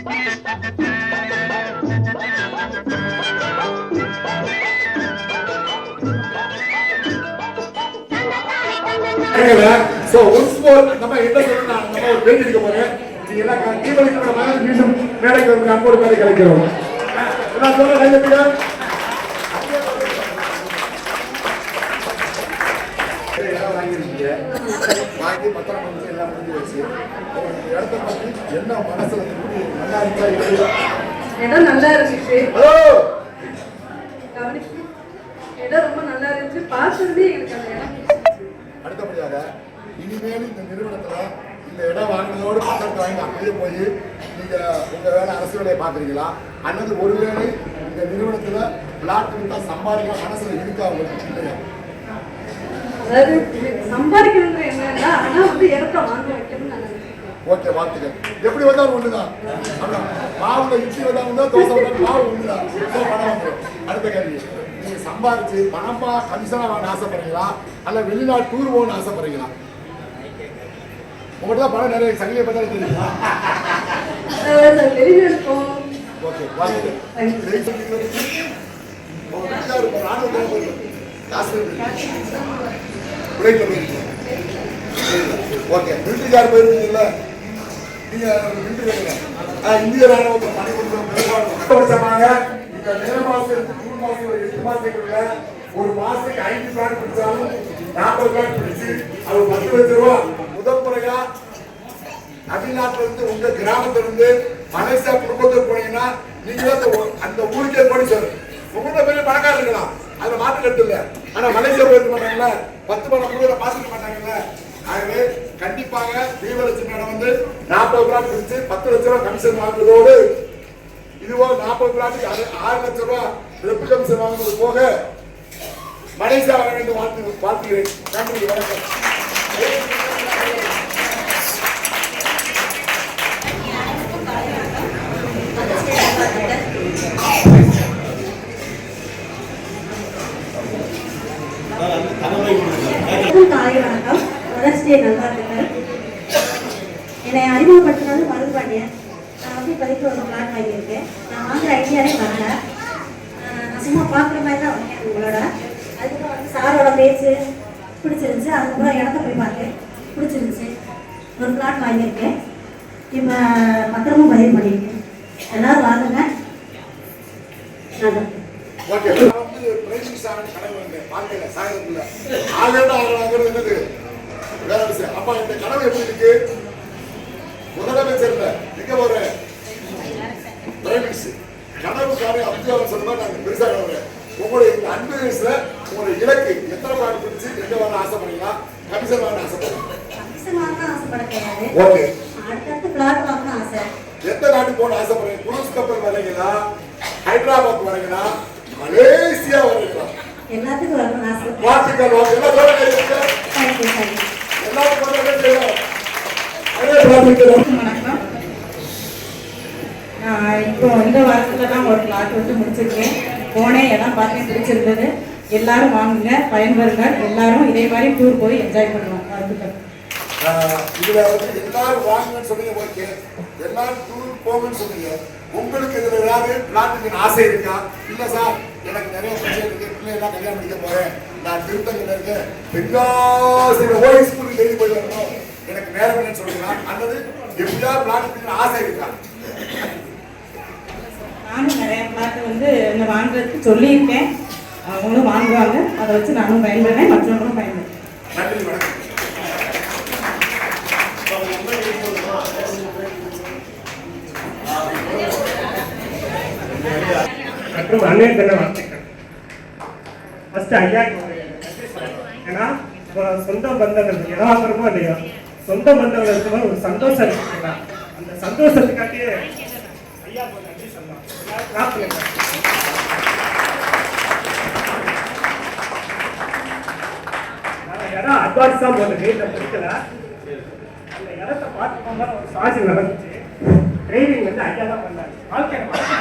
நம்ம என்ன சொல்லணும், நம்ம ஒரு பேட்டி இருக்க போறேன். நீங்க எல்லாம் தீபளிக்கிற மாதிரி மீண்டும் மேடைக்கு ஒரு அன்போடு மேடை கலைக்கிறோம். எல்லாம் சொல்ல கையெழுத்துங்க. வாங்கி பத்திரம் வந்து எல்லாம் முடிஞ்சு வச்சு இடத்த பார்த்து என்ன மனசுல நல்லா இருக்கா, இடம் நல்லா இருந்துச்சு, இடம் ரொம்ப நல்லா இருந்துச்சு, பார்த்ததே எனக்கு அந்த இடம். அடுத்தபடியாக இனிமேல் இந்த நிறுவனத்துல இந்த இடம் வாங்கினதோடு பத்திரத்தை வாங்கி அப்படியே போய் நீங்க உங்க வேலை அரசு வேலையை பாக்குறீங்களா, அல்லது ஒருவேளை இந்த நிறுவனத்துல பிளாட் விட்டா சம்பாதிக்க மனசுல இருக்கா உங்களுக்கு இல்லையா? அதாவது சம்பாதிக்கணுன்ற என்னன்னா ஆனா வந்து இடத்த வாங்க வைக்கணும்னு நான் நினைக்கிறேன். ஓகே, வாழ்த்துக்கள். எப்படி வந்தாலும் ஒண்ணுதான், மாவுல இட்லி வந்தாலும் தான் தோசை வந்தாலும் மாவு ஒண்ணுதான், பணம் வந்துடும். அடுத்த கேள்வி, நீங்க சம்பாதிச்சு பணமா கமிஷனா வாங்க ஆசைப்படுறீங்களா, அல்ல வெளிநாடு டூர் போகணும்னு ஆசைப்படுறீங்களா? உங்கள்கிட்ட தான் பணம் நிறைய சங்கிலியை பார்த்தாலும் தெரியுங்களா? Okay, okay. மிலிட்டரிக்கார் போயிருக்கீங்கல்ல, நீங்க இந்திய ராணுவத்தை பணி கொடுக்குறாங்க. இந்த மே மாசம் ஜூன் மாசம் 8 மாசத்துக்குள்ள ஒரு மாசத்துக்கு 5 பிளாட் பிடிச்சாலும் 40 பிளாட் பிடிச்சு அது 10 லட்சம் ரூபாய். முதல் முறையா தமிழ்நாட்டில இருந்து உங்க கிராமத்துல இருந்து மலேசியா குடும்பத்துக்கு போனீங்கன்னா நீங்க அந்த ஊருக்கே போய் சொல்லு. உங்கள்கிட்ட பெரிய பணக்காரர் இருக்கலாம், அதுல மாற்று கட்டு இல்லை. ஆனா மலேசியா போயிருக்க மாட்டாங்கல்ல, 10 பணம் கூட பார்த்துக்க மாட்டாங்கல்ல. ஆகவே கண்டிப்பாக தீபலட்சுமி இடம் வந்து 40 பிளாட் பிடிச்சு 10 லட்சம் ரூபாய் கமிஷன் வாங்குவதோடு இதுவோ 40 பிளாட்டுக்கு 6 லட்சம் ரூபாய் ரெப்பு கமிஷன் வாங்குவது போக மலேசியா வர வேண்டும் வாழ்த்துகிறேன். நன்றி, வணக்கம். வணக்கம். மதர்ஸ்டே நல்லா இருக்கு. என்னை அறிமுகப்படுத்தினது மருதுபாண்டியன். நான் வந்து இப்போதைக்கு ஒரு பிளாட் வாங்கியிருக்கேன். நான் வாங்குற ஐடியாவே வரல, நான் சும்மா பார்க்குற மாதிரி தான் வந்தேன் உங்களோட. அதுக்கப்புறம் வந்து சாரோட பேச்சு பிடிச்சிருந்துச்சு. அதுக்கப்புறம் இடத்த போய் பார்த்தேன், பிடிச்சிருந்துச்சு. ஒரு பிளாட் வாங்கியிருக்கேன். இப்போ பத்திரமும் பதிவு பண்ணியிருக்கேன். எல்லாரும் வாங்குங்க. நான் அப்பா இந்த கனவு எப்படி இருக்கு? முதலமைச்சர் எங்க போற கனவுக்காரே அப்துல் சொல்ல நாங்க பெருசா கனவு. உங்களுடைய இந்த அன்பு வயசுல உங்களுடைய இலக்கு எத்தனை பிளாட் பிடிச்சு எங்க வர ஆசைப்படுறீங்களா? கமிஷன் வாங்க ஆசைப்படுறீங்க? ஓகே, எந்த நாட்டுக்கு போன ஆசைப்படுறீங்க? குரூஸ் கப்பல் வரீங்களா, ஹைதராபாத் வரீங்களா, மலேசியா வரீங்களா? எல்லாத்துக்கும் வரணும் ஆசை. வாழ்த்துக்கள். இப்போ இந்த வாரத்துல தான் ஒரு பிளாட் வந்து முடிச்சிருக்கேன். போனேன், இடம் பார்த்தேன், பிடிச்சிருந்தது. எல்லாரும் வாங்குங்க, பயன்பெறுங்க. எல்லாரும் இதே மாதிரி டூர் போய் என்ஜாய் பண்ணுவோம். வாழ்த்துக்கள். இதுல வந்து எல்லாரும் வாங்குங்கன்னு சொன்னீங்க, ஓகே. எல்லாரும் டூர் போங்கன்னு சொன்னீங்க. உங்களுக்கு இதுல ஏதாவது பிளாட்டுக்கு ஆசை இருக்கா? இல்ல சார், எனக்கு நிறைய பிரச்சனை இருக்கு, பிள்ளைலாம் கல்யாணம் பண்ணிக்க போறேன், நான் திருத்தங்கள்ல இருக்கேன், பெங்காசில ஓய் ஸ்கூலுக்கு டெய்லி போய் வரணும், எனக்கு நேரம் இல்லைன்னு சொல்றீங்களா? அல்லது எப்படியாவது பிளாட்டுக்கு ஆசை இருக்கா? நானும் நிறைய பிளாட் வந்து என்ன வாங்குறதுக்கு சொல்லியிருக்கேன். அவங்களும் வாங்குவாங்க. அதை வச்சு நானும் பயன்படுறேன், மற்றவங்களும் பயன்படுறேன். நன்றி, வணக்கம். மற்றும் அண்ணன் தன்னை வாழ்த்துக்கள். ஃபர்ஸ்ட் ஐயா, ஏன்னா சொந்த பந்தங்கள் இடம் வாங்குறமோ இல்லையோ, சொந்த பந்தங்கள் இருக்கும்போது ஒரு சந்தோஷம் இருக்குங்களா, அந்த சந்தோஷத்துக்காட்டியே ஐயா நன்றி சொல்லலாம். இடம் அட்வான்ஸ் தான் போகுது, வீட்டில் பிடிக்கல. அந்த இடத்த பார்த்து போகும்போது ஒரு சாட்சி நடந்துச்சு. டிரைவிங் வந்து ஐயா தான் பண்ணாரு. வாழ்க்கை வாழ்க்கை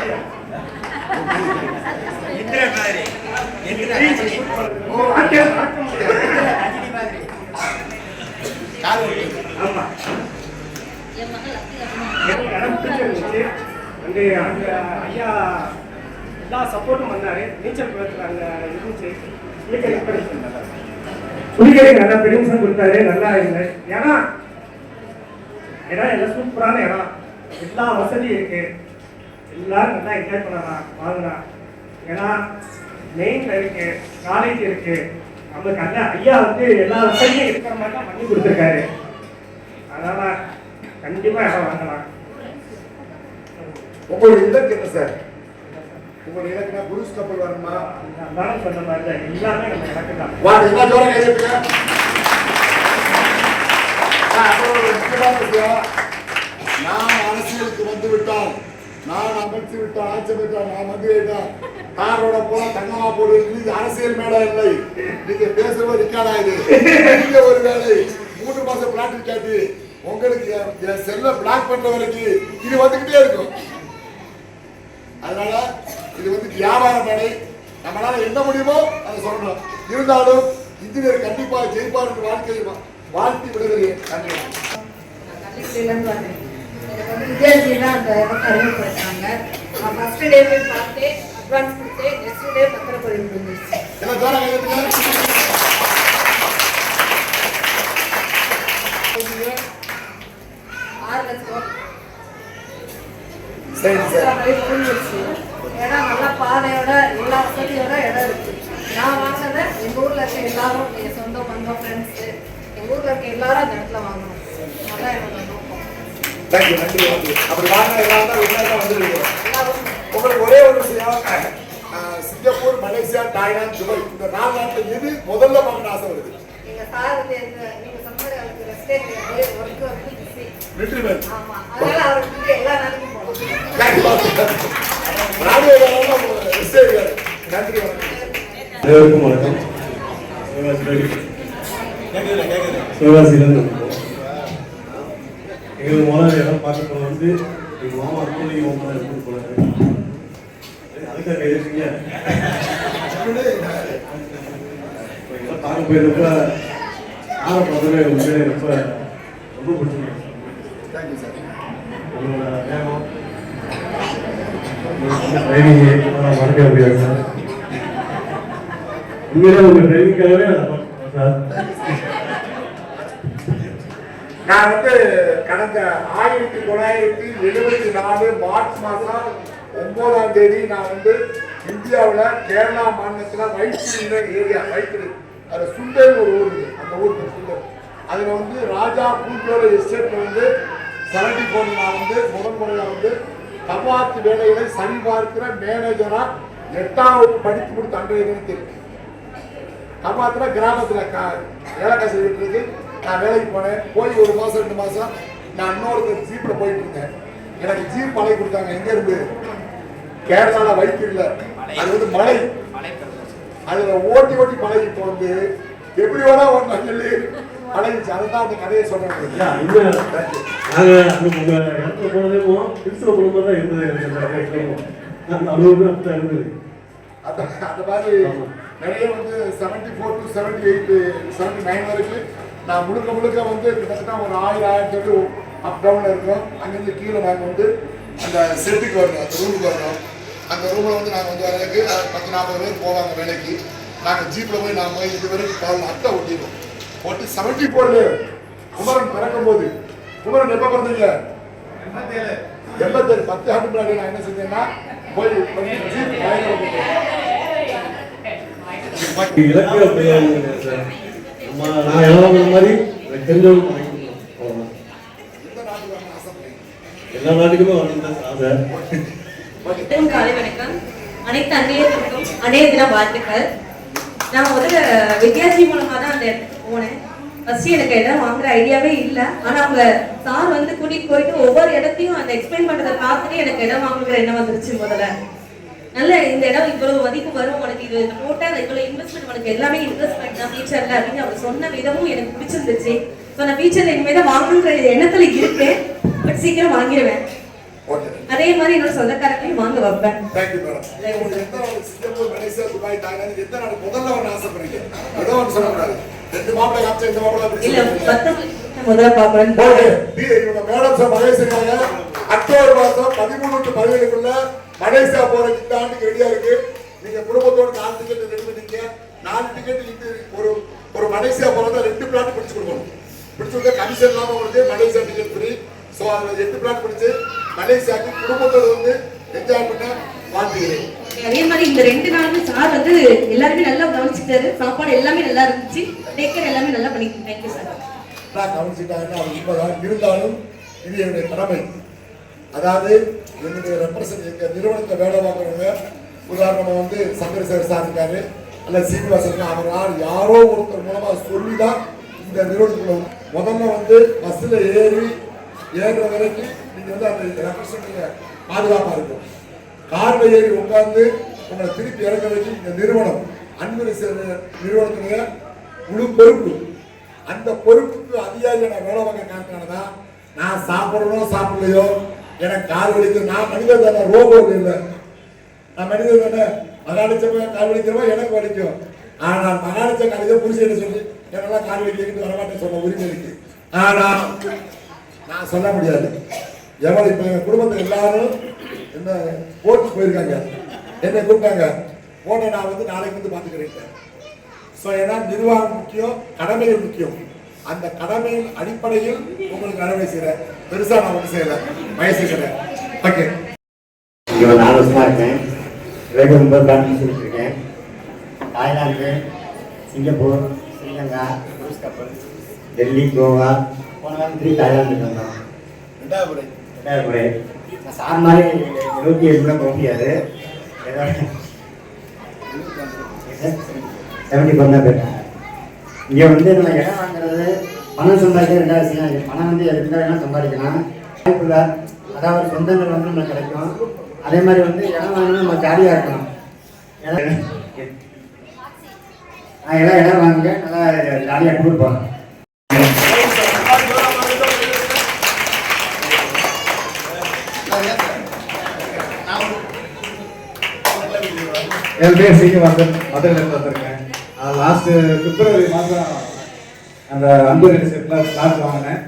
அங்கே அங்கே ஐயா எல்லா சப்போர்ட்டும் பண்ணாரு. நீச்சல் குளத்தில் அங்கே இருந்துச்சு. குளிக்கிறதுக்கு நல்லா பெர்மிஷன் கொடுத்தாரு. நல்லா இல்லை இடம் எல்லாம் சூப்பரான இடம், எல்லா வசதியும் இருக்கு, எல்லாரும் நல்லா என்ஜாய் பண்ணலாம் வாங்கலாம். ஏன்னா மெயின்ல இருக்கு, காலேஜ் இருக்கு, நம்மளுக்கு அந்த ஐயா வந்து எல்லா வசதியும் இருக்கிற மாதிரி தான் பண்ணி கொடுத்துருக்காரு. அதனால கண்டிப்பா இடம் வாங்கலாம். உங்களுடைய இலக்கு என்ன சார்? உங்களுடைய இலக்குனா குரூஸ் கப்பல் வரணுமா? இருந்தாலும் சொன்ன மாதிரி தான் எல்லாமே நம்ம இலக்கு தான். வாங்க எல்லா ஜோரம் கையெழுத்துங்க. அப்புறம் ஒரு முக்கியமான விஷயம், நான் அரசியலுக்கு வந்து விட்டால், நான் அமைச்சு விட்டால், ஆட்சி விட்டால், நான் வந்து விட்டால் காரோட போல தங்கமா போடுவது இது அரசியல் மேடை இல்லை. நீங்க பேசுறது ரெக்கார்ட் ஆகுது. நீங்க ஒரு வேலை 3 மாசம் பிளாட் கேட்டு உங்களுக்கு என் செல்ல பிளாக் பண்ற வரைக்கும் இது வந்துகிட்டே இருக்கும். அதனால இது வந்து வியாபார மேடை, நம்மளால என்ன முடியுமோ அதை சொல்லணும். இருந்தாலும் இன்ஜினியர் கண்டிப்பா ஜெயிப்பார் என்று வாழ்த்தி விடுகிறேன். நன்றி. கள்ளிக்குடியிலேருந்து வந்தேன். எனக்கு வந்து விஜயஜி தான் அந்த இடத்தை அறிமுகப்படுத்தாங்க. நான் ஃபர்ஸ்ட் டே போய் பார்த்தேன், அட்வான்ஸ் கொடுத்தேன், நெக்ஸ்ட் டே பத்திரப்பதிவு முடிஞ்சிருச்சு. எல்லாம் ஜோரம் கையெழுத்துங்க. 6 லட்சம் சரி சார். முடிஞ்சிருச்சு. இடம் நல்லா பாதையோட எல்லா வசதியோட இடம் இருக்கு. நான் வாங்கினதை எங்கள் ஊரில் இருக்க எல்லாரும், என் சொந்த பந்தம், ஃப்ரெண்ட்ஸு, எங்கள் ஊரில் இருக்க எல்லாரும் அந்த இடத்துல வாங்கணும். அதான் என்னோட நோக்கம். தேங்க்யூ, நன்றி. அப்படி வாங்க எல்லாம் தான் வெளிநாட்டில் வந்துருக்கோம். எல்லாரும் உங்களுக்கு ஒரே ஒரு விஷயம், சிங்கப்பூர், மலேசியா, தாய்லாந்து, துபாய் இந்த 4 நாட்டில் எது முதல்ல பார்க்கணும் ஆசை வருது? எங்கள் சார் வந்து நீங்கள் சொன்ன மாதிரி அவருக்கு ரெஸ்டே கிடையாது, ஒர்க்கு வந்து பிஸி. ரிட்ரிமெண்ட். ஆமாம், அதனால அவருக்கு எல்லா நாளைக்கும் போகணும். நன்றி. அனைவருக்கும் வணக்கம். சிவகாசியிலிருந்து எங்களுக்கு முதல்ல இடம் பார்க்க போன வந்து எங்கள் மாமா அன்புடைய மாமா எடுத்துட்டு போனாரு. அதுக்காக எதிர்த்தீங்க பார்க்க போயிருந்தப்ப ஆரை பார்த்தோன்னே உண்மையிலே ரொம்ப பிடிச்சிருக்கேன். உங்களோட வேகம் ட்ரைனிங் மறக்க முடியாது சார். உண்மையிலே உங்க ட்ரைனிங்காகவே சார் நான் வந்து கடந்த 1974 மார்ச் மாதம் 9ஆம் தேதி நான் வந்து இந்தியாவில் கேரளா மாநிலத்தில் வைத்திரி ஏரியா, வைத்திரி அது சுண்டல் ஒரு ஊர் இருக்கு, அந்த ஊருக்கு சுண்டல். அதில் வந்து ராஜா பூஞ்சோல எஸ்டேட்டில் வந்து 74 நான் வந்து முதன்முறையாக வந்து கபாத்து வேலைகளை சரிபார்க்கிற மேனேஜரா 8வது படித்து கொடுத்த அன்றைய தினத்தில் கபாத்துல கிராமத்தில் ஏலக்காய் செய்துட்டு நான் வேலைக்கு போனேன். போய் 1 மாதம் 2 மாதம் நான் இன்னொருத்தர் ஜீப்பில் போயிட்டு இருந்தேன். எனக்கு ஜீப் பழகி கொடுத்தாங்க. எங்கே இருந்து? கேரளாவில் வைத்திருல. அது வந்து மலை, அதில் ஓட்டி ஓட்டி பழகி. இப்போ வந்து எப்படி வேணா ஒரு நல்ல பழகிச்சு. அதுதான் அந்த கதையை சொல்றேன். அந்த மாதிரி நிறைய வந்து 74 to 78, 79 வரைக்கும் நான் முழுக்க வந்து கிட்டத்தட்ட ஒரு 1000 அப் டவுன்ல இருக்கோம். அங்கிருந்து கீழே நாங்கள் வந்து அந்த செட்டுக்கு வரணும், அந்த ரூமுக்கு வரணும். அந்த ரூமில் வந்து நாங்கள் வந்து வரதுக்கு 10-40 பேர் போவாங்க வேலைக்கு. நாங்கள் ஜீப்பில் போய் நாங்கள் இது வரைக்கும் காலில் அட்டை ஒட்டிடுவோம். போட்டு 74 குமரன் பிறக்கும் போது, குமரன் எப்போ பிறந்தீங்க? 87 10 ஆண்டு முன்னாடி நான் என்ன செஞ்சேன்னா போய் ஜீப் இலக்கிய சார். நான் எவ்வளோ மாதிரி தெரிஞ்சவங்க எல்லா நாட்டுக்குமே வரணும் தான் ஆசை. காலை வணக்கம். அனைத்து அன்னையர்களுக்கும் அன்னைய தின வாழ்த்துக்கள். நான் முதல்ல வித்யாஜி மூலமா தான் அந்த இடத்துக்கு போனேன். ஃபர்ஸ்ட் எனக்கு இடம் வாங்குற ஐடியாவே இல்லை. ஆனால் அவங்க சார் வந்து கூட்டிட்டு போயிட்டு ஒவ்வொரு இடத்தையும் அந்த எக்ஸ்பிளைன் பண்றதை பார்த்துட்டு எனக்கு இடம் வாங்குற எண்ணம் வந்துருச்சு. முதல்ல நல்ல இந்த இடம் இவ்வளவு மதிப்பு வரும், உனக்கு இது போட்டா இவ்வளவு இன்வெஸ்ட்மெண்ட், உனக்கு எல்லாமே இன்வெஸ்ட்மெண்ட் தான் ஃபியூச்சர்ல அப்படின்னு அவர் சொன்ன விதமும் எனக்கு பிடிச்சிருந்துச்சு. ஸோ நான் ஃபியூச்சர்ல இனிமேல் வாங்கணுன்ற எண்ணத்துல இருக்கேன். பட் சீக்கிரம் வாங்கிடுவேன். அதே மாதிரி என்னோட சொந்தக்காரங்களையும் வாங்க வைப்பேன். சிங்கப்பூர், மலேசியா, துபாய், தாய்லாந்து எந்த நாடு முதல்ல ஒரு ஆசைப்படுறீங்க? ஏதோ ஒன்று சொல்லக்கூடாது. 2 மாப்பிள்ளை காமிச்சா இந்த மாப்பிள்ளை இல்ல முதல்ல பாக்குறேன். மேடம் சார் மகேஷ் அக்டோபர் மாதம் 13 to வருடங்களுக்குள்ள மலேசியா போறதுக்கு இந்த ஆண்டுக்கு ரெடியா இருக்கு. நீங்க குடும்பத்தோட 4 டிக்கெட் ரெடி பண்ணீங்க. 4 டிக்கெட் இது ஒரு மலேசியா போறதா 2 பிளாட் பிடிச்சு கொடுக்கணும். பிடிச்சது கமிஷன் இல்லாம உங்களுக்கு மலேசியா டிக்கெட் ஃப்ரீ. ஸோ அதில் 8 பிளாட் பிடிச்சு மலேசியாவுக்கு குடும்பத்தோடு வந்து என்ஜாய் பண்ண வாழ்த்துகிறேன். அதே மாதிரி இந்த 2 நாளுமே சார் வந்து எல்லாருமே நல்லா கவனிச்சுட்டாரு. சாப்பாடு எல்லாமே நல்லா இருந்துச்சு. டேக்கர் எல்லாமே நல்லா பண்ணிருக்கோம். Thank you sir. நல்லா கவனிச்சுட்டாங்கன்னா அது உண்மைதான். இருந்தாலும் இது என்னுடைய கடமை. அதாவது என்னுடைய ரெப்ரசன்ட் எங்கள் நிறுவனத்தை வேலை பார்க்குறவங்க, உதாரணமாக வந்து சந்திரசேகர் சார் இருக்காரு, அல்ல சீனிவாசன், அவங்களால் யாரோ ஒருத்தர் மூலமாக சொல்லி தான் இந்த நிறுவனத்துக்குள்ள முதல்ல வந்து பஸ்ஸில் ஏறுற வரைக்கும் நீங்கள் வந்து அந்த ரெப்ரசன்ட் பாதுகாப்பாக இருக்கும். காரில் ஏறி உட்கார்ந்து உங்களை திருப்பி இறக்க வச்சு இந்த நிறுவனம் அன்பு நிறுவனத்துடைய முழு பொறுப்பு. அந்த பொறுப்புக்கு அதிகாரியை நான் வேலை பார்க்க காரணம்தான் நான் சாப்பிடணும் சாப்பிடலையோ எனக்கு கால் வலிக்கும். நான் மனிதர் தானே, ரோபோ இல்லை. நான் மனிதர் தானே, மகாலிச்ச கால் வலிக்கிறவா எனக்கு வலிக்கும். ஆனால் மகாலிச்ச காலேஜை புரிச்சு சொல்லி என்னெல்லாம் கால் வலிக்கிட்டு வரமாட்டேன் சொன்ன உரிமை இருக்கு. ஆனால் நான் சொல்ல முடியாது. எவ்வளவு இப்ப எங்க குடும்பத்தில் எல்லாரும் என்ன போட்டு போயிருக்காங்க, என்னை கூப்பிட்டாங்க, போட்ட நான் வந்து நாளைக்கு வந்து பார்த்துக்கிறேன். ஸோ ஏன்னா நிர்வாகம் முக்கியம், கடமைகள் முக்கியம். அந்த கடமையின் அடிப்படையில் உங்களுக்கு கடமை செய்கிறேன். பெருசாக நான் ஒன்றும் செய்யலை, வயசு செய்கிறேன். ஓகே, இங்கே ஒரு 4 வருஷமாக இருக்கேன். 9 பிளான் இருக்கேன். தாய்லாந்து, சிங்கப்பூர், ஸ்ரீலங்கா, ரூஸ் கப்பல், டெல்லி, கோவா, போன வாரம் 3 தாய்லாந்து வந்தோம். 2வது முறை நான் சார் மாதிரி 27 போக முடியாது. 70 தான் போயிருக்கேன். இங்கே வந்து நம்ம இடம் வாங்குறது பணம் சம்பாதிக்க 2வது விஷயம். பணம் வந்து எதுக்காக வேணால் சம்பாதிக்கலாம். வாய்ப்புல அதாவது சொந்தங்கள் வந்து நம்மளுக்கு கிடைக்கும். அதே மாதிரி வந்து இடம் வாங்கினா நம்ம ஜாலியாக இருக்கணும். நான் எல்லாம் இடம் வாங்க நல்லா ஜாலியாக டூர் போகிறேன். என் பேர் சீனிவாசன், மதுரையிலேருந்து வந்திருக்கேன். லாஸ்ட்டு பிப்ரவரி மாதம் அந்த அன்பு ரெண்டு செட்டில் பிளாட் வாங்கினேன்.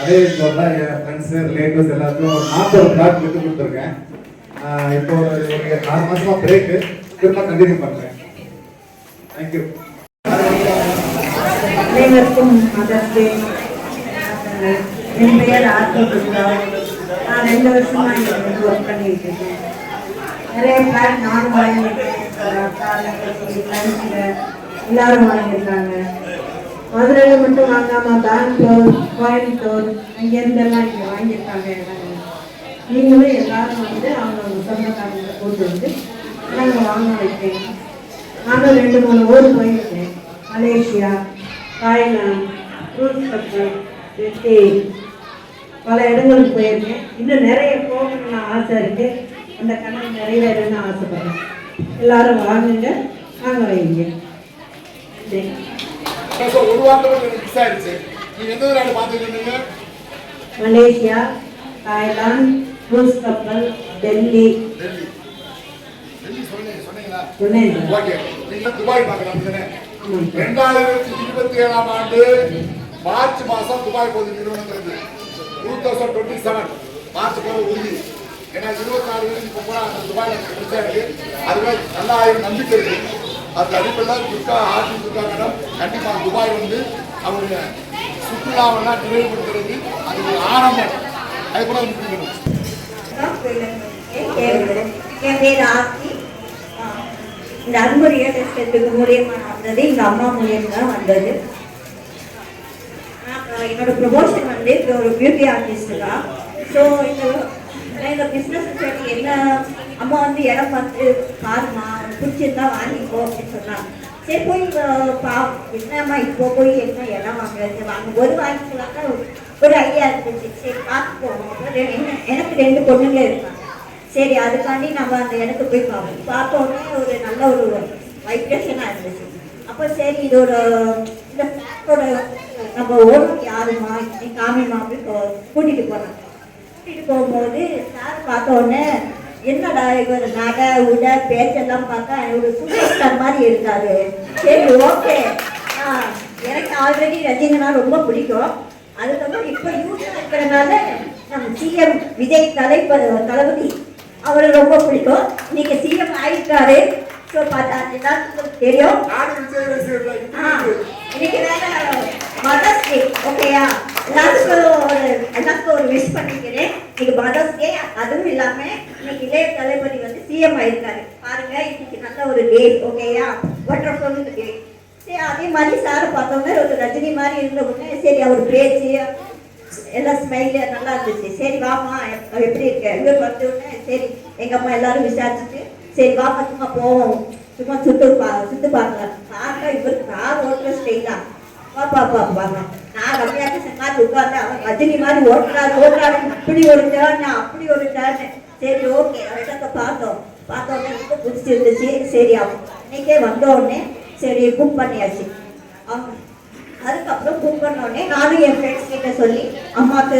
அதே ஸ்டோரில் என் ஃப்ரெண்ட்ஸு ரிலேட்டிவ்ஸ் எல்லாத்துக்கும் ஒரு 40 பிளாட் விட்டு கொடுத்துருக்கேன். இப்போ ஒரு 6 மாதமாக பிரேக்கு, திரும்ப கண்டினியூ பண்ணுறேன். தேங்க்யூ. அனைவருக்கும் மதர்ஸ் டே. என் பெயர் ஆர்கா. நான் 2 வருஷமா இங்கே ஒர்க் பண்ணிட்டு இருக்கேன். நிறைய பிளாட் நானும் வாங்கியிருக்கேன். எல்லாரும் வாங்கியிருக்காங்க. மதுரையில் மட்டும் வாங்காமல் பெங்களூர், கோயம்புத்தூர் அங்கேருந்தெல்லாம் இங்கே வாங்கியிருக்காங்க இடங்கள். நீங்களும் எல்லாரும் வந்து அவங்க சொந்தக்காரங்களை கூட்டு வந்து நாங்கள் வாங்க வைப்பேன். நானும் 2-3 ஊர் போயிருக்கேன். மலேசியா, தாய்லாந்து, ரூஸ் கப்பல், டெல்லி, பல இடங்களுக்கு போயிருக்கேன். இன்னும் நிறைய போகணும்னு ஆசை இருக்கு. அந்த கனவு நிறைவேறணும்னு ஆசைப்படுறேன். எல்லாரும் வாங்குங்க, வாங்க வைங்க. ஒரு வாரத்தில் மிஸ் ஆயிடுச்சு. நீங்க எந்த நாடு பார்த்துருக்கீங்க? மலேசியா, தாய்லாந்து, ரூஸ் கப்பல், டெல்லி. சொன்னீங்களா? சொன்னேன். ஓகே, நீங்க துபாய் பார்க்கலாம். 2027ஆம் ஆண்டு மார்ச் மாதம் துபாய் போகுது நிறுவனத்திலிருந்து. 2027 மார்ச் போக உறுதி. ஏன்னா 24 இப்போ கூட அந்த துபாயில் பிரச்சனை இருக்கு. அதுவே நல்ல நம்பிக்கை இருக்கு. அது அடிப்படையில் துர்கா ஆட்சி துர்கா மேடம் கண்டிப்பாக துபாய் வந்து அவருடைய சுற்றுலாவெல்லாம் நிறைவுபடுத்துறது அது ஒரு ஆரம்பம். அது கூட முக்கியம். என் பேர் ஆர்த்தி. இந்த அன்பு ரியல் எஸ்டேட்டுக்கு மூலியமாக வந்தது எங்கள் அம்மா மூலியமாக தான் வந்தது. என்னோட ப்ரொமோஷன் வந்து இப்போ ஒரு பியூட்டி ஆர்டிஸ்ட் தான். ஸோ இந்த பிஸ்னஸ் சரி என்ன அம்மா வந்து இடம் பார்த்து பாருமா பிடிச்சிருந்தா வாங்கிக்கோ அப்படின்னு சொன்னாங்க. சரி போய் என்னம்மா இப்போ போய் என்ன இடம் வாங்குறது வாங்கும்போது வாங்கிக்கலாம்னா ஒரு ஐடியா இருந்துச்சு. சரி பார்த்து போகணும். அப்புறம் எனக்கு 2 பொண்ணுங்க இருக்காங்க. சரி அதுக்காண்டி நம்ம அந்த இடத்துக்கு போய் பார்ப்போம். பார்த்தோன்னே ஒரு நல்ல ஒரு வைப்ரேஷனாக இருந்துச்சு. அப்போ சரி இதோட இந்த ஃப்ளாட்டோட நம்ம ஓனர் யாருமா நீ காமிமா அப்படின்னு கூட்டிகிட்டு போனாங்க. கூட்டிகிட்டு போகும்போது சார் பார்த்தோன்னே என்னடா இவர் நகை உடை பேச்செல்லாம் பார்த்தா ஒரு சூப்பர் ஸ்டார் மாதிரி இருக்காரு. சரி ஓகே, எனக்கு ஆல்ரெடி ரஜினினா ரொம்ப பிடிக்கும். அதுக்கப்புறம் இப்போ யூஸாக இருக்கிறனால நம்ம சிஎம் விஜய் தளபதி அவரை ரொம்ப பிடிக்கும். இன்னைக்கு சிஎம் ஆயிருக்காரு. ஸோ பார்த்தா எல்லாத்துக்கும் தெரியும். நானும் விஜய் ரசிகர் இன்னைக்கு மதர்ஸ் டே. ஓகேயா, எல்லாத்துக்கும் ஒரு விஷ் பண்ணிக்கிறேன். இன்னைக்கு மதர்ஸ் டே. அதுவும் இல்லாம இன்னைக்கு இளைய தளபதி வந்து சிஎம் ஆயிருக்காரு. பாருங்க, இன்னைக்கு நல்ல ஒரு டே. ஓகேயா, ஒண்டர்ஃபுல் டே. சரி, அதே மாதிரி சாரை பார்த்தோம்னா ஒரு ரஜினி மாதிரி இருந்த உடனே சரி அவர் பேச்சு எல்லாம் ஸ்மைல் நல்லா இருந்துச்சு. சரி வாமா எப்படி இருக்க இவர் வந்த உடனே சரி எங்க அம்மா எல்லாரும் விசாரிச்சுட்டு சரி வாமா சும்மா போவோம், சும்மா சுத்து பார்க்கலாம். பார்த்தா இவர் கார் ஓட்டுற ஸ்டைலா பாப்பா நான் ரம்யாக்கு செங்காத்து உட்கார்ந்து அவன் ரஜினி மாதிரி ஓட்டுறாரு இப்படி ஒரு டேர்ன் அப்படி ஒரு டேர்னு. சரி ஓகே அவர்கிட்ட பார்த்தோன்னே ரொம்ப பிடிச்சிருந்துச்சு. சரி இன்னைக்கே வந்த உடனே சரி புக் பண்ணியாச்சு. அதுக்கப்புறம் புக் பண்ணோடனே நானும் என் ஃப்ரெண்ட்ஸ் கிட்ட சொல்லி அம்மாவுக்கு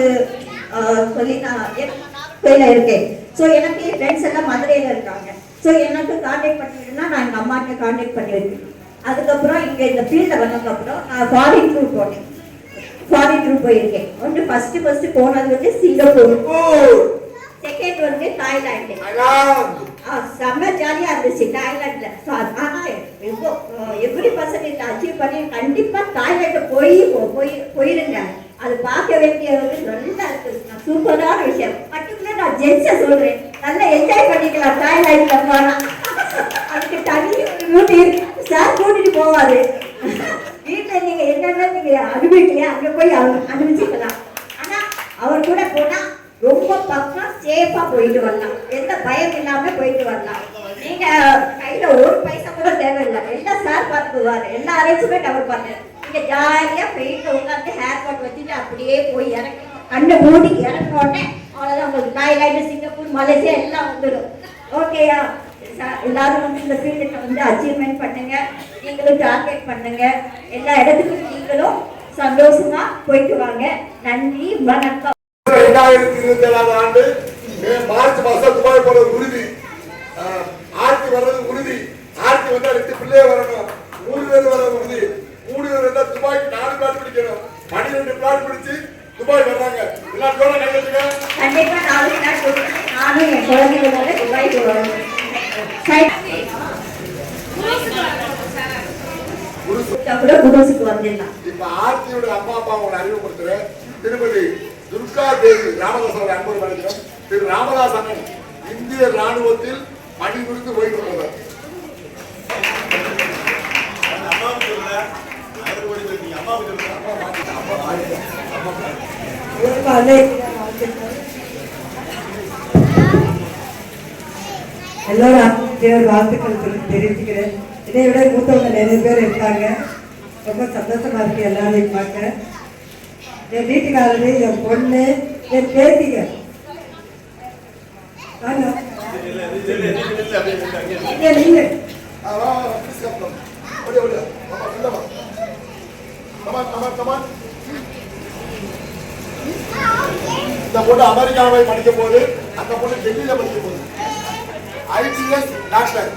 சொல்லி நான் கோயில இருக்கேன். ஸோ எனக்கு என் ஃப்ரெண்ட்ஸ் எல்லாம் மதுரையில் இருக்காங்க. ஸோ எனக்கு கான்டாக்ட் பண்ணிவிடுனா நான் எங்கள் அம்மாட்ட கான்டாக்ட் பண்ணி வைக்கிறேன். அதுக்கப்புறம் இங்கே இந்த ஃபீல்டில் வந்ததுக்கப்புறம் நான் ஃபாரின் டூர் போனேன். ஃபாரின் டூர் போயிருக்கேன். ஒன்று ஃபர்ஸ்ட் போனது வந்து சிங்கப்பூர், செகண்ட் வந்து தாய்லாந்து. செம்ம ஜாலியாக இருந்துச்சு தாய்லாண்டில். ஸோ ஆனால் இப்போ எவ்ரி பர்சன்ட் அச்சீவ் பண்ணி கண்டிப்பாக தாய்லாண்டு போயிருங்க. அது பார்க்க வேண்டியது நல்லா இருக்குது. சூப்பரான விஷயம். பர்டிகுலர் நான் ஜென்ஸை சொல்கிறேன், நல்லா என்ஜாய் பண்ணிக்கலாம் தாய்லாண்டில் போனால். அதுக்கு தனி ஊட்டி சார் கூட்டிட்டு போவாரு. வீட்டில் நீங்கள் என்னென்ன நீங்கள் அனுபவிக்கலையா அங்கே போய் அனுபவிச்சுக்கலாம். ஆனால் அவர் கூட போனால் ரொம்ப பக்கம் சேஃபா போயிட்டு வரலாம். எந்த பயம் இல்லாம போயிட்டு வரலாம். நீங்க கையில ஒரு பைசா கூட தேவையில்லை. எல்லாம் சார் பார்த்துக்குவாரு. எல்லா அரேஞ்ச்மெண்ட் அவர் பார்த்து நீங்க ஜாலியா போயிட்டு உட்காந்து ஹேர் கட் வச்சுட்டு அப்படியே போய் இறங்கி கண்ணை மூடி இறங்கினோடனே அவ்வளவுதான் உங்களுக்கு தாய்லாந்து, சிங்கப்பூர், மலேசியா எல்லாம் வந்துடும். ஓகேயா, எல்லாரும் வந்து இந்த ஃபீல்டுக்கு வந்து அச்சீவ்மெண்ட் பண்ணுங்க. நீங்களும் டார்கெட் பண்ணுங்க. எல்லா இடத்துக்கும் நீங்களும் சந்தோஷமா போயிட்டு வாங்க. நன்றி, வணக்கம். 2027 ஆண்டு மார்ச் மாசம் துபாய் போற உறுதி. ஆர்த்தி வர்றது உறுதி. ஆர்த்தி வந்தா 2 பிள்ளைய வரணும், 3 பேர் வர உறுதி. 3 பேர் வந்தா துபாய்க்கு 4 பிளாட் பிடிக்கணும். 12 பிளாட் பிடிச்சு துபாய் வர்றாங்க. எல்லாம் ஜோர கையெழுத்துங்க. கண்டிப்பா 4 பிளாட் கொடுத்து நானும் என் குழந்தைகளோட துபாய்க்கு வரணும். குருசுக்கு வந்துடலாம். இப்ப ஆர்த்தியோட அம்மா அப்பா உங்களை அறிமுகப்படுத்துறேன். திருப்பதி துர்கா தேவி ராமதாஸ் அன்பர் வழங்கினோம். திரு ராமதாஸ் அண்ணன் இந்திய ராணுவத்தில் பணிபுரிந்து ஓய்வு பெற்றவர். எல்லாரும் வாழ்த்துக்கள் தெரிவிச்சுக்கிறேன். இதை விட மூத்தவங்க நிறைய பேர் இருக்காங்க. ரொம்ப சந்தோஷமா இருக்கு எல்லாரையும் பார்க்க. என் வீட்டுக்காரரு, என் பொண்ணு, என் பேத்திங்க இந்த பொண்ணு அமெரிக்காவை படிக்க போது, அந்த பொண்ணு டெல்லியில படிக்க போகுது. ITS doctor.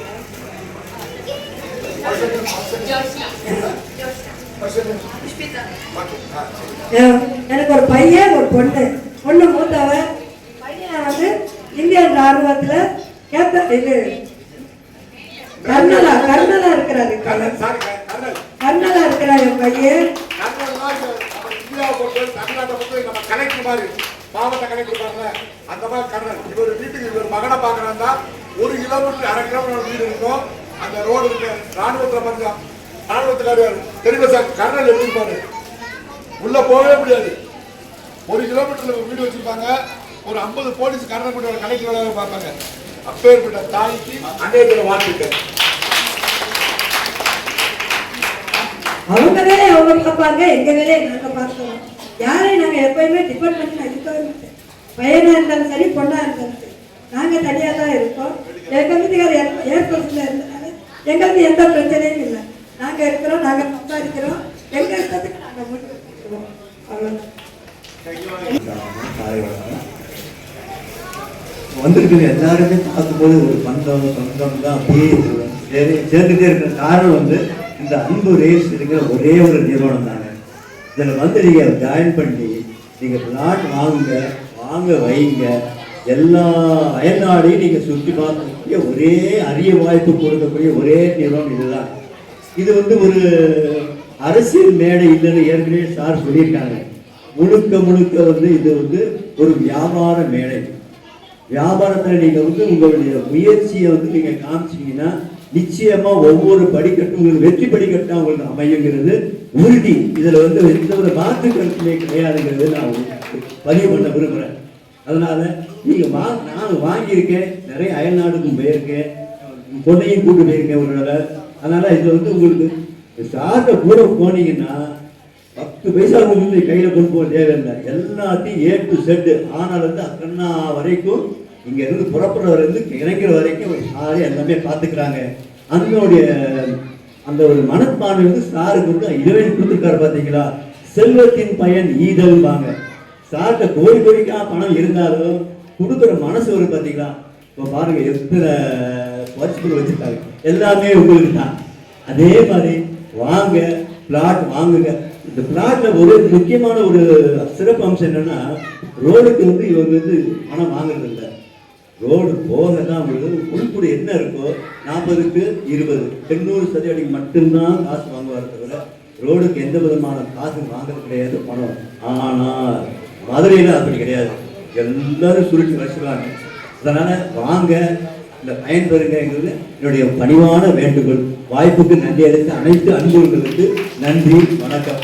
எனக்கு ஒரு பையன் ஒரு பொண்ணு. பொண்ணு மூத்தவன். பையன் வந்து இந்தியன் ராணுவத்துல கர்னலா இருக்கிறாரு. கர்னலா இருக்கிறாரு என் பையன். இந்தியாவை பொறுத்த தமிழ்நாட்டை பொறுத்த நம்ம கலெக்டர் மாதிரி மாவட்ட கலெக்டர் இருப்பாங்க. அந்த மாதிரி கர்னல். இவர் வீட்டுக்கு இவர் மகனை பார்க்கணும்னா 1 கிலோமீட்டர் 1/2 கிலோமீட்டர் வீடு இருக்கும். அந்த ரோடு இருக்கு. ராணுவத்துல பார்த்தா ராணுவத்துக்காரர் தெரியுமா சார்? கர்னல் எப்படி இருப்பாரு? உள்ள போகவே முடியாது. 1 கிலோமீட்டர்ல வீடு வச்சிருப்பாங்க. ஒரு 50 போலீஸ் கர்னல் கூட கலெக்டர் வேலை பார்ப்பாங்க. அப்பேற்பட்ட தாய்க்கு அநேக வாழ்த்துக்கள். அவங்க வேலையை அவங்க பார்ப்பாங்க, எங்க வேலையை நாங்க பார்க்கணும். யாரையும் நாங்க எப்பயுமே டிபெண்ட் பண்ணி நான் இருக்கவே மாட்டேன். பையனா இருந்தாலும் சரி, பொண்ணா இருந்தாலும் சரி, நாங்க தனியா தான் இருக்கோம். எங்க வீட்டுக்காரர் ஏற்படுத்தல இருந்தனால எங்களுக்கு எந்த பிரச்சனையும் இல்லை. நாங்க இருக்கிறோம், நாங்க சம்பாதிக்கிறோம், எங்க இஷ்டத்துக்கு நாங்க முடிக்கிறோம். அவ்வளவுதான். வந்திருக்கிற எல்லாருமே பார்க்கும்போது ஒரு பந்தம் தான் அப்படியே சேர்ந்துட்டே இருக்கிற காரணம் வந்து இந்த அன்பு ரேஸ் இருக்கிற ஒரே ஒரு நிறுவனம் தாங்க. இதில் வந்து நீங்கள் ஜாயின் பண்ணி நீங்கள் பிளாட் வாங்க வைங்க, எல்லா அயல்நாடையும் நீங்கள் சுற்றி பார்க்கக்கூடிய ஒரே அரிய வாய்ப்பு கொடுக்கக்கூடிய ஒரே நிறுவனம் இதுதான். இது வந்து ஒரு அரசியல் மேடை இல்லைன்னு ஏற்கனவே சார் சொல்லியிருக்காங்க. முழுக்க முழுக்க வந்து இது வந்து ஒரு வியாபார மேடை. வியாபாரத்தில் நீங்கள் வந்து உங்களுடைய முயற்சியை வந்து நீங்கள் காமிச்சிங்கன்னா நிச்சயமா ஒவ்வொரு படிக்கட்டும் உங்களுக்கு வெற்றி படிக்கட்டும் உங்களுக்கு அமையுங்கிறது உறுதி. இதில் வந்து எந்த ஒரு மாற்று கருத்துமே கிடையாதுங்கிறது நான் பதிவு பண்ண விரும்புகிறேன். அதனால நீங்கள் நான் வாங்கியிருக்கேன், நிறைய அயல்நாடுக்கும் போயிருக்கேன், பொண்ணையும் கூட்டு போயிருக்கேன் ஒரு நாள். அதனால இதில் வந்து உங்களுக்கு சார்ட்ட கூட போனீங்கன்னா 10 பைசா உங்களுக்கு கையில் கொண்டு போக தேவையில்லை. எல்லாத்தையும் A to Z ஆனாலிருந்து அக்கண்ணா வரைக்கும் இங்க இருந்து புறப்படுறவருந்து இறங்குற வரைக்கும் சாரு எல்லாமே பார்த்துக்கிறாங்க. அதனுடைய அந்த ஒரு மனப்பான்மை வந்து சாருக்கு வந்து இறைவன் கொடுத்துருக்காரு. பார்த்தீங்களா, செல்வத்தின் பயன் ஈதல் வாங்க. சார்கிட்ட கோடி கோடிக்காக பணம் இருந்தாலும் கொடுக்குற மனசு வரும். பார்த்தீங்களா, இப்போ பாருங்க எத்தனை வாட்ச்புல் வச்சிருக்காங்க, எல்லாமே உங்களுக்கு தான். அதே மாதிரி வாங்க, பிளாட் வாங்குங்க. இந்த பிளாட்ல ஒரு முக்கியமான ஒரு சிறப்பு அம்சம் என்னன்னா, ரோடுக்கு வந்து இவங்க வந்து பணம் வாங்குறது இல்லை. ரோடு போக தான் உங்களுக்கு உள்புடி என்ன இருக்கோ 40க்கு 20 800% மட்டும்தான் காசு வாங்குவார் தவிர ரோடுக்கு எந்த விதமான காசு வாங்குறது கிடையாது, பணம். ஆனால் மதுரையில் அப்படி கிடையாது, எல்லாரும் சுருட்டி வச்சுருவாங்க. அதனால வாங்க, இந்த பயன்பெறுங்கிறது என்னுடைய பணிவான வேண்டுகோள். வாய்ப்புக்கு நன்றி அளித்த அனைத்து அன்புகளுக்கு நன்றி, வணக்கம்.